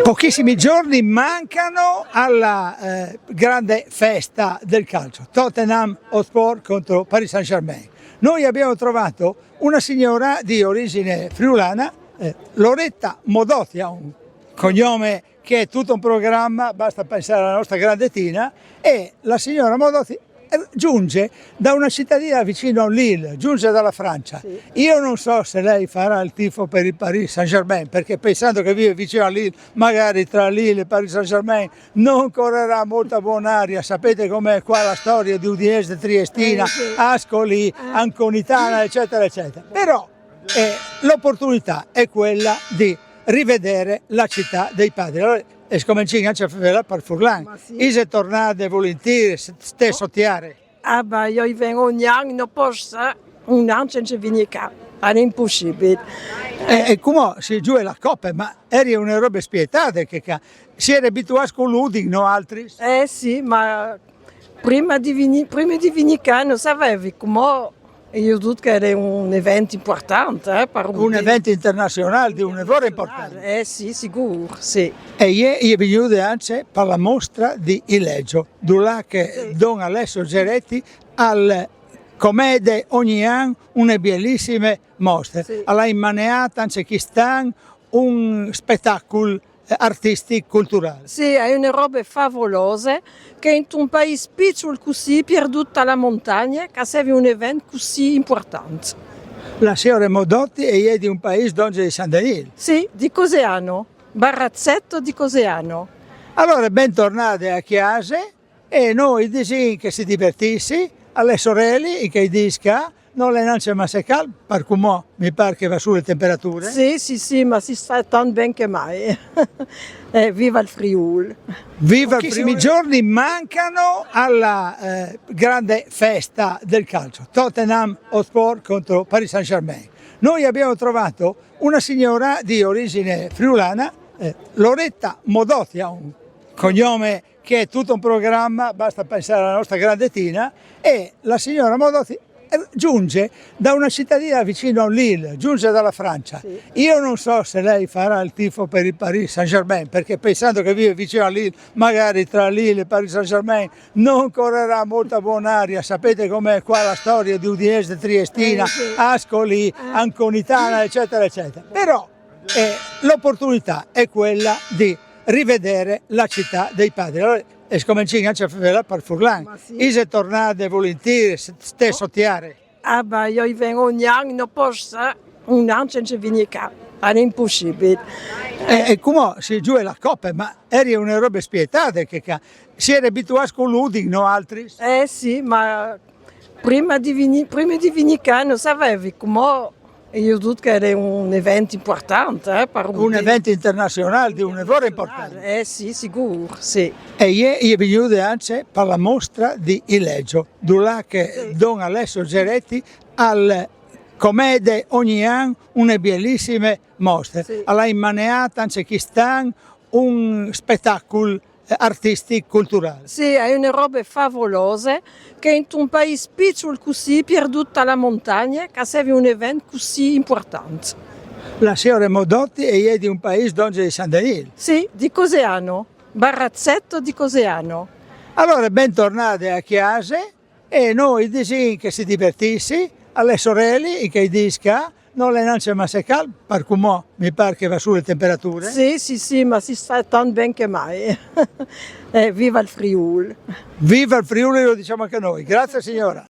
Pochissimi giorni mancano alla grande festa del calcio, Tottenham Hotspur contro Paris Saint-Germain. Noi abbiamo trovato una signora di origine friulana, Loretta Modotti, ha un cognome che è tutto un programma, basta pensare alla nostra grande Tina, e la signora Modotti giunge da una cittadina vicino a Lille, giunge dalla Francia. Sì. Io non so se lei farà il tifo per il Paris Saint-Germain, perché pensando che vive vicino a Lille, magari tra Lille e Paris Saint-Germain non correrà molta buonaria. Sapete com'è qua la storia di Udinese, Triestina, Sì. Ascoli, Anconitana, eccetera, eccetera. Però l'opportunità è quella di rivedere la città dei padri. Allora, e scominciamo a fare per Furlan. Ma sì. Ise tornate volentieri, stesso tiare. Ah bah, io vengo ogni anno, non posso un anno senza venire qua, è impossibile. E come si giù la coppa, ma eri una roba spietata che si era abituato con l'Uding, no altri? Sì, ma prima di venire qua non sapevi come. Io credo che era un evento importante. Per Un evento internazionale di un evento importante. Sì, sicuro, sì. E ieri è venuto anche per la mostra di Ileggio, dove che Don Alessio Geretti al commede ogni anno una bellissime mostre. Sì. Alla immaneata anche chi sta un spettacolo artistico culturale. Sì, è una roba favolosa che in un paese piccolo così, per tutta la montagna, che serve un evento così importante. La signora Modotti è di un paese d'Onge di San Daniele. Sì, di Coseano, Barazzetto di Coseano. Allora, bentornate a casa e noi diciamo che si divertissi alle sorelle che disca non le lancia ma se cal, per come mi pare che va sulle temperature. Sì, ma si sta tanto bene che mai. Viva il Friuli. Viva il Friuli! Giorni mancano alla grande festa del calcio, Tottenham Hotspur contro Paris Saint-Germain. Noi abbiamo trovato una signora di origine friulana, Loretta Modotti, ha un cognome che è tutto un programma, basta pensare alla nostra grande Tina, e la signora Modotti giunge da una cittadina vicino a Lille, giunge dalla Francia. Sì. Io non so se lei farà il tifo per il Paris Saint-Germain, perché pensando che vive vicino a Lille, magari tra Lille e Paris Saint-Germain non correrà molta buonaria. Sapete com'è qua la storia di Udinese, Triestina, Sì. Ascoli, Anconitana, eccetera, eccetera. Però l'opportunità è quella di rivedere la città dei padri. Allora, e scominciamo a fare per Furlan. Ma sì. Ise tornate volentieri, stesso tiare. Ah bah, io vengo ogni anno, non posso un anno senza venire qua, è impossibile. E come si giù la coppa, ma eri una roba spietata che si era abituato con l'Uding, no altri? Sì, ma prima di venire qua non sapevi come. Io credo che era un evento importante. Per Un evento internazionale di un evento importante. Sì, sicuro, sì. E ieri è venuto anche per la mostra di Ileggio, dove che Don Alessio Geretti al commede ogni anno una bellissime mostre. Sì. Alla immaneata anche chi sta un spettacolo artistico culturale. Sì, è una roba favolosa che in un paese piccolo così, per tutta la montagna, che serve un evento così importante. La signora Modotti è di un paese d'Onge di San Daniele. Sì, di Coseano, Barazzetto di Coseano. Allora, bentornate a casa e noi diciamo che si divertissi alle sorelle che disca non le lancia ma se cal, per come mi pare che va sulle temperature. Sì, ma si sta tanto bene che mai. Viva il Friuli. Viva il Friuli, lo diciamo anche noi. Grazie signora.